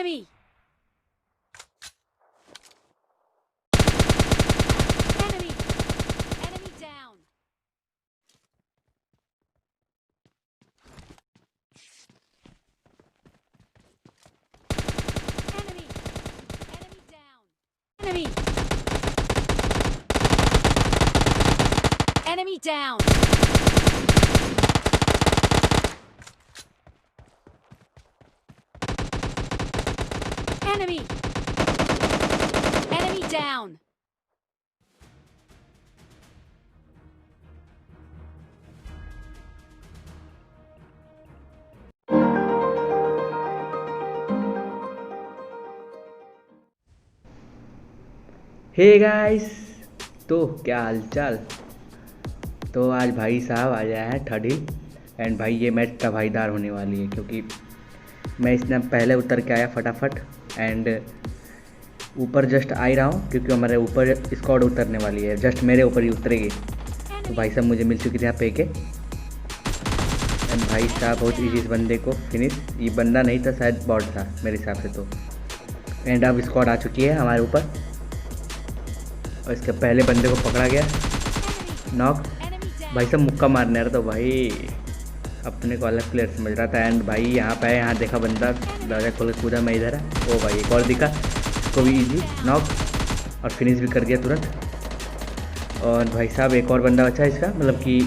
Enemy! Enemy! Enemy down! Enemy! Enemy down! Enemy! Enemy down! Enemy! Enemy down! Hey guys. तो क्या हालचाल। तो आज भाई साहब आ गया है थर्ड हिल एंड भाई ये मैच तबाहीदार होने वाली है क्योंकि मैं इसने पहले उतर के आया फटाफट एंड ऊपर जस्ट आ ही रहा हूँ क्योंकि हमारे ऊपर स्क्वाड उतरने वाली है, जस्ट मेरे ऊपर ही उतरेगी। तो भाई साहब मुझे मिल चुकी थी यहाँ पे के एंड भाई साहब बहुत ईजी इस बंदे को फिनिश। ये बंदा नहीं था, शायद बॉट था मेरे हिसाब से। तो एंड अब स्क्वाड आ चुकी है हमारे ऊपर और इसके पहले बंदे को पकड़ा गया नॉक। भाई साहब मुक्का मारने रहा तो भाई अपने को अलग प्लेयर समझ रहा था एंड भाई यहाँ पे यहाँ देखा बंदा दरवाजा खोल के कूदा, मैं इधर है। ओ भाई एक और दिखा, इसको भी इजी नॉक और फिनिश भी कर दिया तुरंत। और भाई साहब एक और बंदा बचा इसका, मतलब कि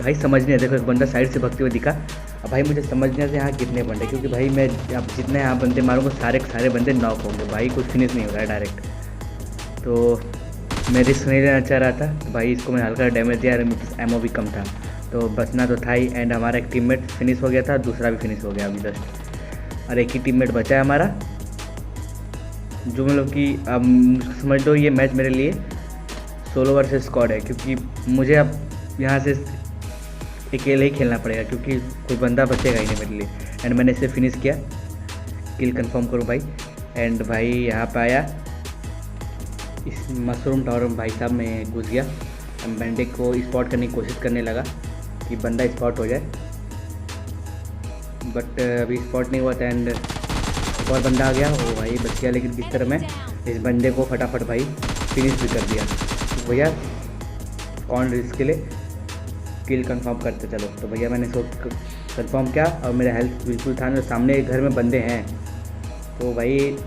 भाई समझ नहीं, देखो एक बंदा साइड से भगते हुए दिखा। अब भाई मुझे समझ नहीं आता यहाँ कितने बंदे, क्योंकि भाई मैं अब जितने यहाँ बंदे मारूंगा सारे के सारे बंदे नॉक होंगे भाई, कुछ फिनिश नहीं हो रहा है डायरेक्ट। तो मैं रिस्क नहीं लेना चाह रहा था तो भाई इसको मैं हल्का डैमेज दिया, एमओ भी कम था तो बचना तो था ही। एंड हमारा एक टीममेट फिनिश हो गया था, दूसरा भी फिनिश हो गया अभी जस्ट, और एक ही टीममेट बचा है हमारा, जो मतलब कि अब समझ लो ये मैच मेरे लिए सोलो वर्सेस स्क्वाड है, क्योंकि मुझे अब यहाँ से अकेले ही खेलना पड़ेगा क्योंकि कोई बंदा बचेगा ही नहीं मेरे लिए। एंड मैंने इसे फिनिश किया, किल कंफर्म करूँ भाई। एंड भाई यहाँ पे आया इस मशरूम टावर में, भाई साहब मैं घुस गया, बंदे को स्पॉट करने की कोशिश करने लगा कि बंदा स्पॉट हो जाए, बट अभी स्पॉट नहीं हुआ था। एंड एक और बंदा आ गया, वो भाई बच गया, लेकिन किस तरह मैं इस बंदे को फटाफट भाई फिनिश भी कर दिया। तो भैया कौन रिस्क के लिए किल कंफर्म करते चलो। तो भैया मैंने इसको कंफर्म किया और मेरा हेल्थ बिल्कुल था ना, सामने घर में बंदे हैं तो भाई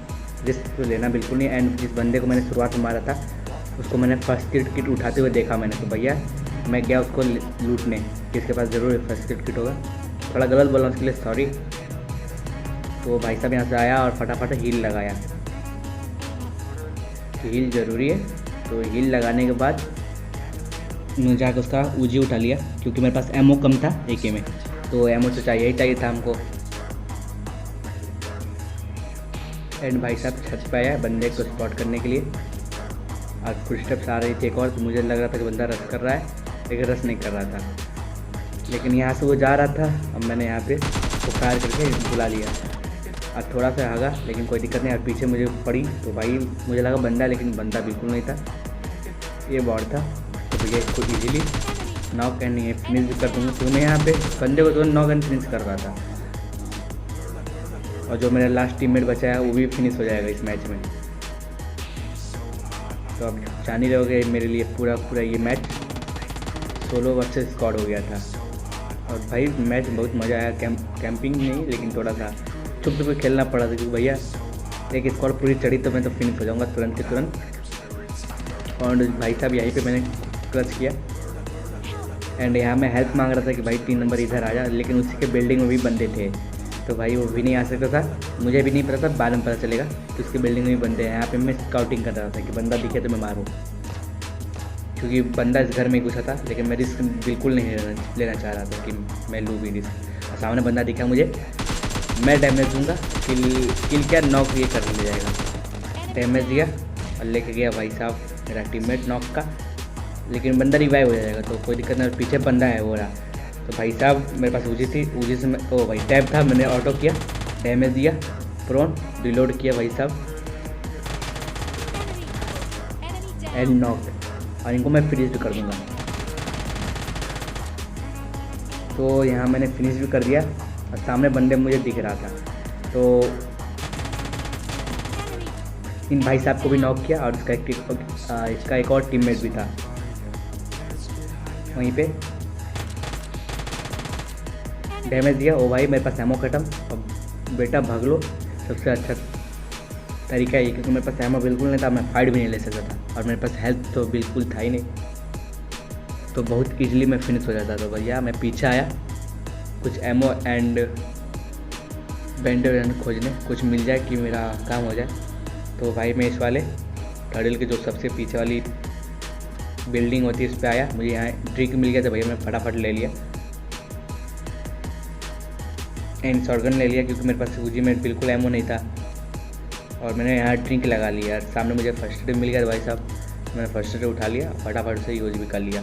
रिस्क तो लेना बिल्कुल नहीं। एंड जिस बंदे को मैंने शुरुआत में मारा था उसको मैंने फर्स्ट एड किट उठाते हुए देखा मैंने, तो भैया मैं गया उसको लूटने, किसके पास ज़रूर फर्स्ट एड किट होगा। थोड़ा गलत बोला उसके लिए सॉरी। तो भाई साहब यहाँ से आया और फटाफट हील लगाया, हील ज़रूरी है। तो हील लगाने के बाद मैं जाकर उसका ऊजी उठा लिया क्योंकि मेरे पास एमओ कम था एके में, तो एमओ तो चाहिए ही चाहिए था हमको। एंड भाई साहब छत पे आया बंदे को स्पॉट करने के लिए और कुछ स्टेप्स आ रही थी एक और, तो मुझे लग रहा था कि बंदा रश कर रहा है, लेकिन रश नहीं कर रहा था। लेकिन यहाँ से वो जा रहा था, अब मैंने यहाँ पे पुकार करके बुला लिया और थोड़ा सा भागा, लेकिन कोई दिक्कत नहीं। और पीछे मुझे पड़ी तो भाई मुझे लगा बंदा, लेकिन बंदा बिल्कुल नहीं था, ये बॉट था। तो भैया इसको ईजिली नॉक एंड फिनिश भी कर दूँगा, तो मैं यहाँ पे बंदे को तो नॉक एंड फिनिश कर रहा था और जो मेरा लास्ट टीममेट बचा है वो भी फिनिश हो जाएगा इस मैच में। तो अब जान ही रहोगे मेरे लिए पूरा पूरा ये मैच सोलो वर्सेस स्क्वाड हो गया था। और भाई मैच बहुत मज़ा आया, कैंपिंग नहीं लेकिन थोड़ा सा छुप छुप के खेलना पड़ा था, क्योंकि भैया एक स्क्वाड पूरी चढ़ी तो मैं तो फिनिश हो जाऊँगा तुरंत के तुरंत। और भाई साहब यहीं पे मैंने क्लच किया एंड यहाँ मैं हेल्प मांग रहा था कि भाई 3 नंबर इधर आ जा, लेकिन उसी के बिल्डिंग में भी बंदे थे तो भाई वो भी नहीं आ सकता था, मुझे भी नहीं पता था, बाद में पता चलेगा कि उसके बिल्डिंग में भी बंदे हैं। यहाँ पे मैं स्काउटिंग कर रहा था कि बंदा दिखे तो मैं मारूँ, क्योंकि बंदा इस घर में घुसा था, लेकिन मैं रिस्क बिल्कुल नहीं लेना चाह रहा था कि मैं लूँ भी रिस्क। और सामने बंदा दिखा मुझे, मैं डैमेज दूँगा, किल क्या नॉक ये कर ले जाएगा। डैमेज दिया और लेके गया भाई साहब मेरा टीममेट नॉक का, लेकिन बंदा रिवाइव हो जाएगा तो कोई दिक्कत नहीं। पीछे बंदा है वो रहा, तो भाई साहब मेरे पास ऊजी थी, ऊजी से मैं ओ भाई टैब था, मैंने ऑटो किया, डैमेज दिया, प्रोन रिलोड किया भाई साहब एंड नॉक, और इनको मैं फिनिश भी कर दूंगा। तो यहाँ मैंने फिनिश भी कर दिया और सामने बंदे मुझे दिख रहा था, तो इन भाई साहब को भी नॉक किया और इसका एक और टीममेट भी था वहीं पे, डैमेज दिया। ओ भाई मेरे पास एमो खत्म। अब बेटा भाग लो, सबसे अच्छा तरीका है क्योंकि मेरे पास एमो बिल्कुल नहीं था, मैं फाइट भी नहीं ले सकता था और मेरे पास हेल्थ तो बिल्कुल था ही नहीं, तो बहुत ईजिली मैं फिनिश हो जाता। तो भैया मैं पीछे आया कुछ एमो एंड बैंडेज खोजने, कुछ मिल जाए कि मेरा काम हो जाए। तो भाई मैं इस वाले टर्टल के जो सबसे पीछे वाली बिल्डिंग होती है उस पर आया, मुझे यहाँ ड्रिंक मिल गया था भैया, मैं फटाफट ले लिया एंड शॉटगन ले लिया क्योंकि मेरे पास यूजी में बिल्कुल एमो नहीं था और मैंने यहाँ ड्रिंक लगा लिया। सामने मुझे फर्स्ट एड मिल गया था भाई साहब, मैंने फर्स्ट एड उठा लिया, फटाफट से यूज भी कर लिया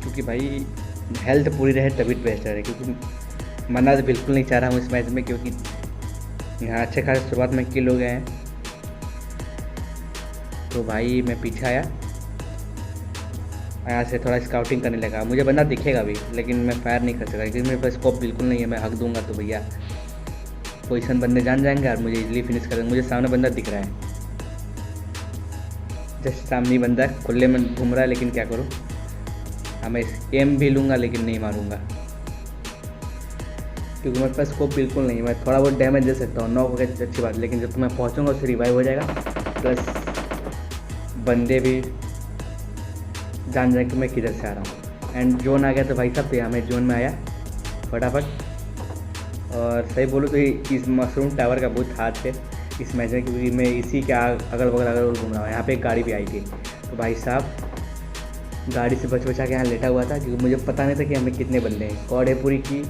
क्योंकि भाई हेल्थ पूरी रहे तभी बेहतर है। क्योंकि मरना तो बिल्कुल नहीं चाह रहा हूँ इस मैच में क्योंकि यहाँ अच्छे खासे शुरुआत में किल हो गए हैं। तो भाई मैं पीछे आया, यहाँ से थोड़ा स्काउटिंग करने लगा। मुझे बंदा दिखेगा भी लेकिन मैं फायर नहीं कर सकता क्योंकि मेरे पास स्कोप बिल्कुल नहीं है। मैं हक दूंगा तो भैया पोजीशन बंदे जान जाएंगे और मुझे इजीली फिनिश करेंगे। मुझे सामने बंदा दिख रहा है, जस्ट सामने बंदा खुले में घूम रहा है, लेकिन क्या करूँ, हाँ मैं एम भी लूँगा लेकिन नहीं मारूँगा क्योंकि मेरे पास स्कोप बिल्कुल नहीं है। मैं थोड़ा बहुत डैमेज दे सकता हूँ, नॉक हो गया अच्छी बात, लेकिन जब मैं पहुँचूँगा उससे रिवाइव हो जाएगा, प्लस बंदे भी जान जाए कि मैं किधर से आ रहा हूँ। एंड जोन आ गया तो भाई साहब तो यहाँ मैं जोन में आया फटाफट। और सही बोलूँ तो इस मशरूम टावर का बहुत हाथ है इस मैच में क्योंकि मैं इसी के अगल बगल घूम रहा हूँ। यहाँ पे एक गाड़ी भी आई थी तो भाई साहब गाड़ी से बचा के यहाँ लेटा हुआ था क्योंकि मुझे पता नहीं था कि हमें कितने बंदे हैं। स्क्वाड है पूरी की,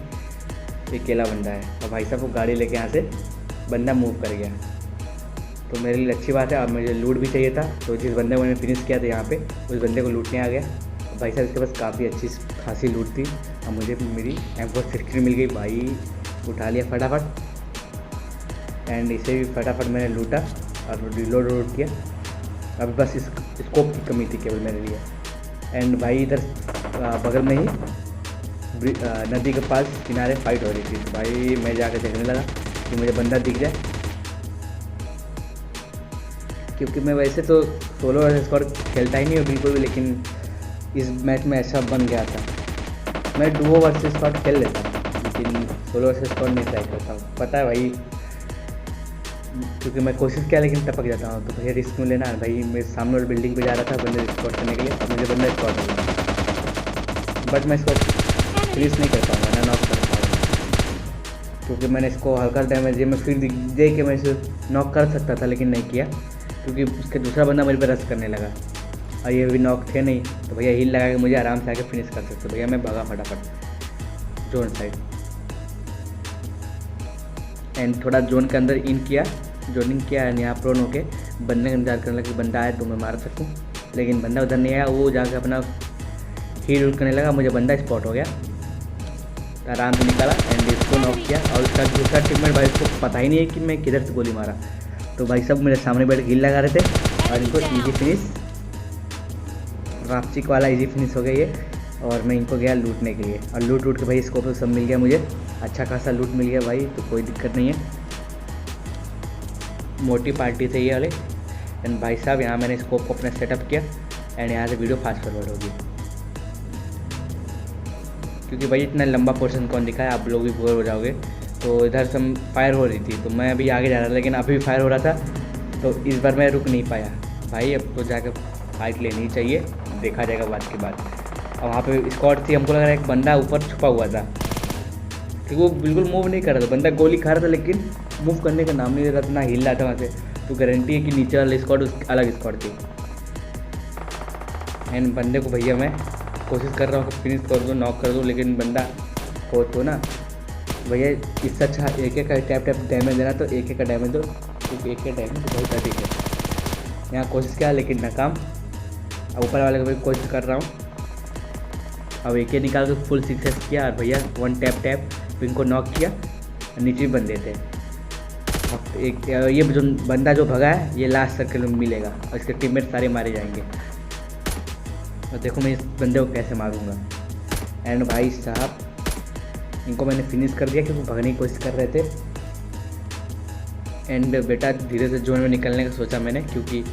अकेला बंदा है और भाई साहब को गाड़ी लेके यहाँ से बंदा मूव कर गया। तो मेरे लिए अच्छी बात है। और मुझे लूट भी चाहिए था तो जिस बंदे को मैंने फिनिश किया था यहाँ पे उस बंदे को लूटने आ गया। भाई साहब इसके पास काफ़ी अच्छी खासी लूट थी और मुझे मेरी M416 मिल गई। भाई उठा लिया फटाफट एंड इसे भी फटाफट मैंने लूटा और रिलोड किया। अभी बस इस स्कोप की कमी थी केवल मेरे लिए। एंड भाई इधर बगल में ही नदी के पास किनारे फाइट हो रही थी। तो भाई मैं जाकर देखने लगा कि मुझे बंदा दिख जाए क्योंकि मैं वैसे तो सोलो वर्सेस स्क्वाड खेलता ही नहीं हूँ बिल्कुल भी, लेकिन इस मैच में ऐसा बन गया था। मैं डुओ वर्सेस स्क्वाड खेल लेता हूँ लेकिन सोलो वर्सेस स्क्वाड नहीं ट्राई करता हूँ। पता है भाई क्योंकि मैं कोशिश किया लेकिन टपक जाता हूँ। तो भैया रिस्क में लेना है भाई। मैं सामने वाली बिल्डिंग पे जा रहा था बंदे स्क्वाड करने के लिए और मुझे बंदा स्क्वाड हो गया, बट मैं इसको फिनिश नहीं कर पाऊँगा ना नॉक कर पाऊँगा क्योंकि मैंने इसको हल्का डैमेज दिया। मैं फिर देख के मैं इसे नॉक कर सकता था लेकिन नहीं किया क्योंकि उसके दूसरा बंदा मेरे पे रश करने लगा और ये भी नॉक थे नहीं। तो भैया हील लगा के मुझे आराम से आके फिनिश कर सकते। भैया मैं भागा फटाफट जोन साइड एंड थोड़ा जोन के अंदर इन किया, जोनिंग किया एंड यहाँ प्रोन होके बंदे का इंतजार करने लगा कि बंदा आए तो मैं मार सकूँ, लेकिन बंदा उधर नहीं आया। वो जाके अपना हील करने लगा, मुझे बंदा स्पॉट हो गया, आराम से निकाला एंड इसको नॉक किया। और उसका दूसरा टीममेट भाई उसको पता ही नहीं है कि मैं किधर से गोली मारा। तो भाई सब मेरे सामने बैठ हील लगा रहे थे और इनको ईजी फिनिश, रापचिक वाला ईजी फिनिश हो गया ये। और मैं इनको गया लूटने के लिए और लूट के भाई स्कोप सब मिल गया, मुझे अच्छा खासा लूट मिल गया भाई, तो कोई दिक्कत नहीं है। मोटी पार्टी थे ये वाले। एंड भाई साहब यहाँ मैंने स्कोप को अपने सेटअप किया एंड यहाँ से वीडियो फास्ट फॉरवर्ड होगी क्योंकि भाई इतना लंबा पोर्शन कौन दिखा है, आप लोग भी बोर हो जाओगे। तो इधर से फायर हो रही थी तो मैं अभी आगे जा रहा था लेकिन अभी भी फायर हो रहा था तो इस बार मैं रुक नहीं पाया भाई। अब तो जाकर फाइट लेनी चाहिए, देखा जाएगा बात के बाद। और वहाँ पे स्क्वाड थी, हमको लग रहा है एक बंदा ऊपर छुपा हुआ था क्योंकि वो बिल्कुल मूव नहीं कर रहा था। बंदा गोली खा रहा था लेकिन मूव करने का नाम नहीं दे रहा था, ना हिल रहा था वहाँ से। तो गारंटी है कि नीचे वाला स्क्वाड उसकी अलग स्क्वाड थी। एंड बंदे को भैया मैं कोशिश कर रहा हूँ कि फिनिश कर दूँ, नॉक कर दूँ, लेकिन बंदा हो तो ना भैया इससे अच्छा एक का टैप डैमेज देना, तो एक का डैमेज दो क्योंकि एक का डैमेज तो बहुत अधिक है। यहाँ कोशिश किया लेकिन नाकाम। अब ऊपर वाले को भी कोशिश कर रहा हूँ। अब एक निकाल के फुल सक्सेस किया और भैया वन टैप इनको नॉक किया, नीचे भी बंदे थे। अब एक ये जो बंदा जो भगा है ये लास्ट सर्कल में मिलेगा और इसके टीममेट सारे मारे जाएंगे। और देखो मैं इस बंदे को कैसे मारूंगा। एंड भाई साहब इनको मैंने फिनिश कर दिया क्योंकि भगने की कोशिश कर रहे थे। एंड बेटा धीरे से जोन में निकलने का सोचा मैंने, क्योंकि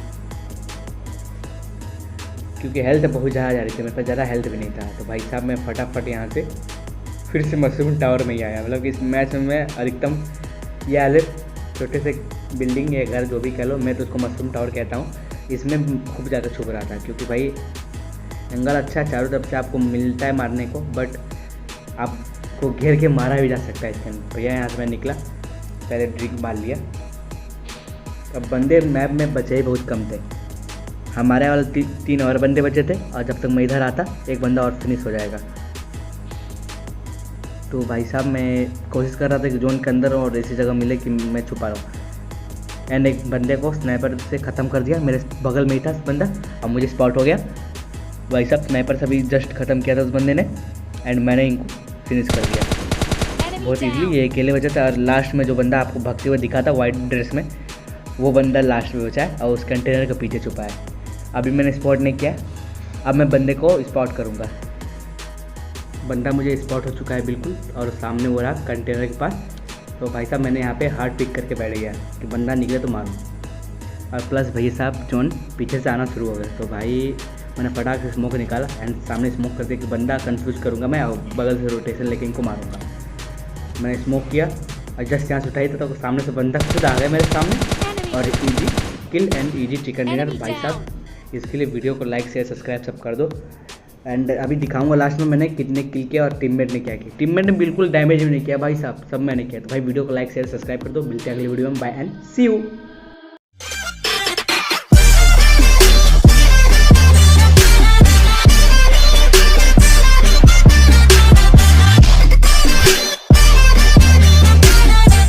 हेल्थ बहुत ज़्यादा जा रही थी, मेरे पास ज़्यादा हेल्थ भी नहीं था। तो भाई साहब मैं फटाफट यहाँ से फिर से मशरूम टावर में ही आया। मतलब कि इस मैच में मैं अधिकतम ये वाले छोटे से बिल्डिंग या घर जो भी कह लो, मैं तो उसको मशरूम टावर कहता हूँ, इसमें खूब ज़्यादा छुप रहा था। क्योंकि भाई जंगल अच्छा है, चारों तरफ से आपको मिलता है मारने को, बट आपको घेर के मारा भी जा सकता है इसके अंदर। भैया यहाँ से मैं निकला, पहले ड्रिंक मार लिया। अब बंदे मैप में बचे ही बहुत कम थे, हमारे वाले 3 और बंदे बचे थे, और जब तक मैं इधर आता एक बंदा और फिनिश हो जाएगा। तो भाई साहब मैं कोशिश कर रहा था कि जोन के अंदर और ऐसी जगह मिले कि मैं छुपा रहा हूँ। एंड एक बंदे को स्नाइपर से ख़त्म कर दिया, मेरे बगल में ही था बंदा, अब मुझे स्पॉट हो गया। भाई साहब स्नाइपर से अभी जस्ट ख़त्म किया था उस बंदे ने, एंड मैंने इनको फिनिश कर दिया बहुत ईजीली। ये अकेले बचा था, और लास्ट में जो बंदा आपको भागते हुए दिखा था वाइट ड्रेस में, वो बंदा लास्ट में बचा है और उस कंटेनर के पीछे छुपा है। अभी मैंने स्पॉट नहीं किया, अब मैं बंदे को स्पॉट करूँगा। बंदा मुझे स्पॉट हो चुका है बिल्कुल, और सामने वो रहा कंटेनर के पास। तो भाई साहब मैंने यहाँ पे हार्ट पिक करके बैठ गया कि बंदा निकले तो मारूं। और प्लस भैया साहब जोन पीछे से आना शुरू हो गया। तो भाई मैंने फटाक से स्मोक निकाला एंड सामने स्मोक करके कि बंदा कंफ्यूज करूँगा मैं, और बगल से रोटेशन लेके इनको मारूँगा। मैंने स्मोक किया और जस्ट चांस उठाई तो सामने से बंदा खुद आ गया मेरे सामने, और easy kill and easy chicken dinner. भाई साहब इसके लिए वीडियो को लाइक शेयर सब्सक्राइब सब कर दो। एंड अभी दिखाऊंगा लास्ट में मैंने कितने किल किया और टीममेट ने क्या किया। टीममेट ने बिल्कुल डैमेज भी नहीं किया भाई साहब, सब मैंने किया। तो भाई वीडियो को लाइक शेयर सब्सक्राइब कर दो, मिलते हैं अगली वीडियो में, बाय एंड सी यू।